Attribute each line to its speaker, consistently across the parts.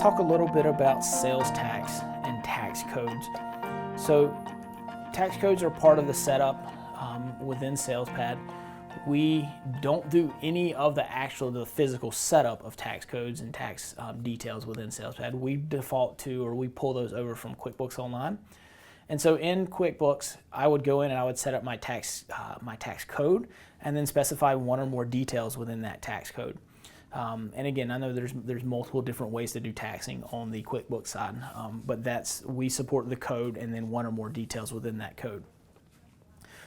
Speaker 1: talk a little bit about sales tax and tax codes. So tax codes are part of the setup within SalesPad. We don't do any of the physical setup of tax codes and tax details within SalesPad. We default to, or we pull those over from QuickBooks Online. And so in QuickBooks, I would go in and I would set up my tax code and then specify one or more details within that tax code. And again, I know there's multiple different ways to do taxing on the QuickBooks side, but we support the code and then one or more details within that code.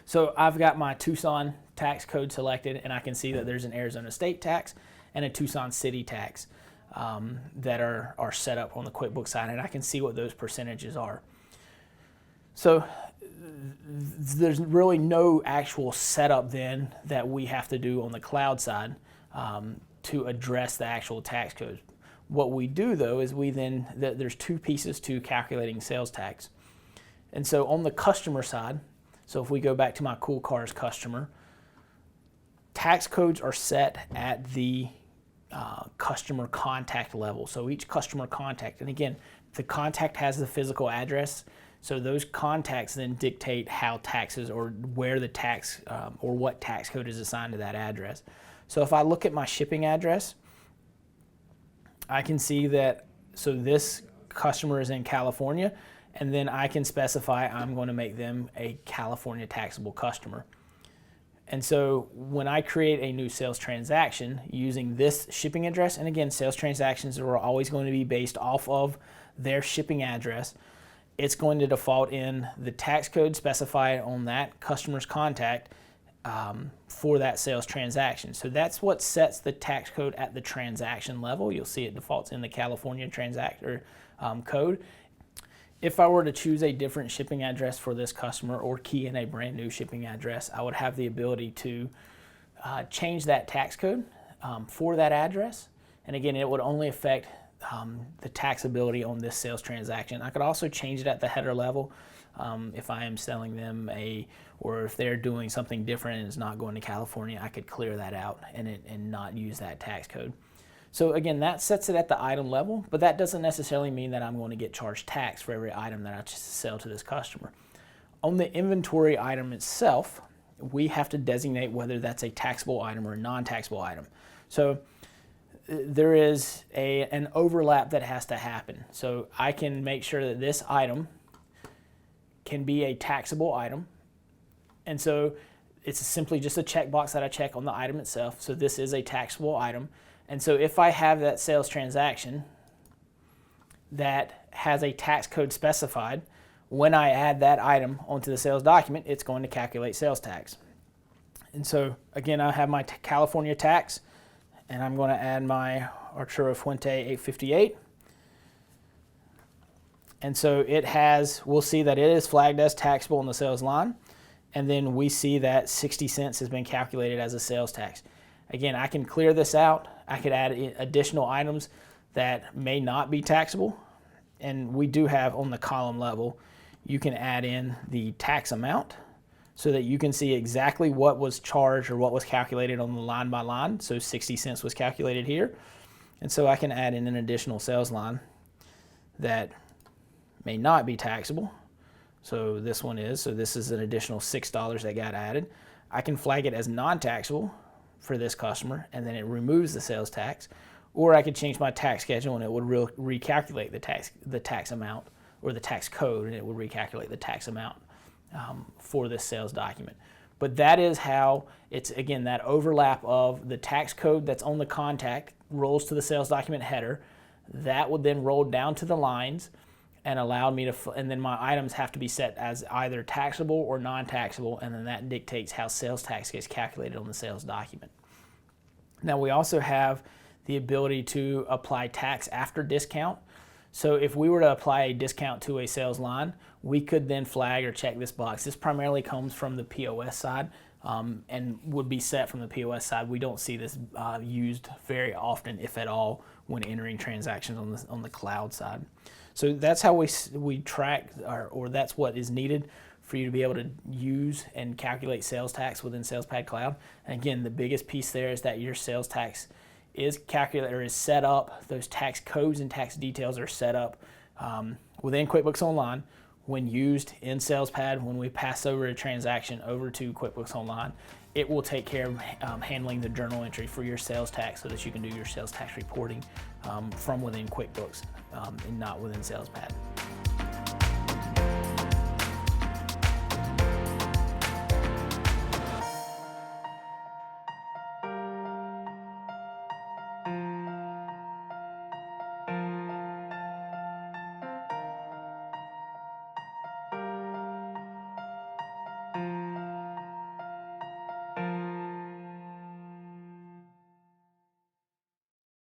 Speaker 1: So I've got my Tucson tax code selected, and I can see that there's an Arizona state tax and a Tucson city tax that are set up on the QuickBooks side, and I can see what those percentages are. So there's really no actual setup then that we have to do on the cloud side to address the actual tax codes. What we do though is there's two pieces to calculating sales tax. And so on the customer side, so if we go back to my Cool Cars customer, tax codes are set at the customer contact level. So each customer contact, and again, the contact has the physical address, so those contacts then dictate how taxes, or where the tax, or what tax code is assigned to that address. So if I look at my shipping address, I can see that, so this customer is in California, and then I can specify I'm going to make them a California taxable customer. And so when I create a new sales transaction using this shipping address, and again, sales transactions are always going to be based off of their shipping address, it's going to default in the tax code specified on that customer's contact for that sales transaction. So that's what sets the tax code at the transaction level. You'll see it defaults in the California code. If I were to choose a different shipping address for this customer or key in a brand new shipping address, I would have the ability to change that tax code for that address. And again, it would only affect the taxability on this sales transaction. I could also change it at the header level if I am selling them or if they're doing something different and it's not going to California, I could clear that out and not use that tax code. So again, that sets it at the item level, but that doesn't necessarily mean that I'm going to get charged tax for every item that I sell to this customer. On the inventory item itself, we have to designate whether that's a taxable item or a non-taxable item. So there is an overlap that has to happen. So I can make sure that this item can be a taxable item. And so it's simply just a checkbox that I check on the item itself. So this is a taxable item. And so if I have that sales transaction that has a tax code specified, when I add that item onto the sales document, it's going to calculate sales tax. And so again, I have my California tax, and I'm going to add my Arturo Fuente 858. And so we'll see that it is flagged as taxable in the sales line, and then we see that 60 cents has been calculated as a sales tax. Again, I can clear this out. I could add additional items that may not be taxable, and we do have on the column level, you can add in the tax amount so that you can see exactly what was charged or what was calculated on the line by line. So 60 cents was calculated here. And so I can add in an additional sales line that may not be taxable. So this one is, so this is an additional $6 that got added. I can flag it as non-taxable for this customer, and then it removes the sales tax, or I could change my tax schedule and it would recalculate the tax amount, or the tax code, and it would recalculate the tax amount for this sales document. But that is how it's, again, that overlap of the tax code that's on the contact rolls to the sales document header. That would then roll down to the lines and allow me to, and then my items have to be set as either taxable or non-taxable, and then that dictates how sales tax gets calculated on the sales document. Now we also have the ability to apply tax after discount. So if we were to apply a discount to a sales line, we could then flag or check this box. This primarily comes from the POS side and would be set from the POS side. We don't see this used very often, if at all, when entering transactions on the cloud side. So that's how we track, or that's what is needed for you to be able to use and calculate sales tax within SalesPad Cloud. And again, the biggest piece there is that your sales tax is calculated or is set up. Those tax codes and tax details are set up within QuickBooks Online. When used in SalesPad, when we pass over a transaction over to QuickBooks Online, it will take care of handling the journal entry for your sales tax so that you can do your sales tax reporting from within QuickBooks and not within SalesPad.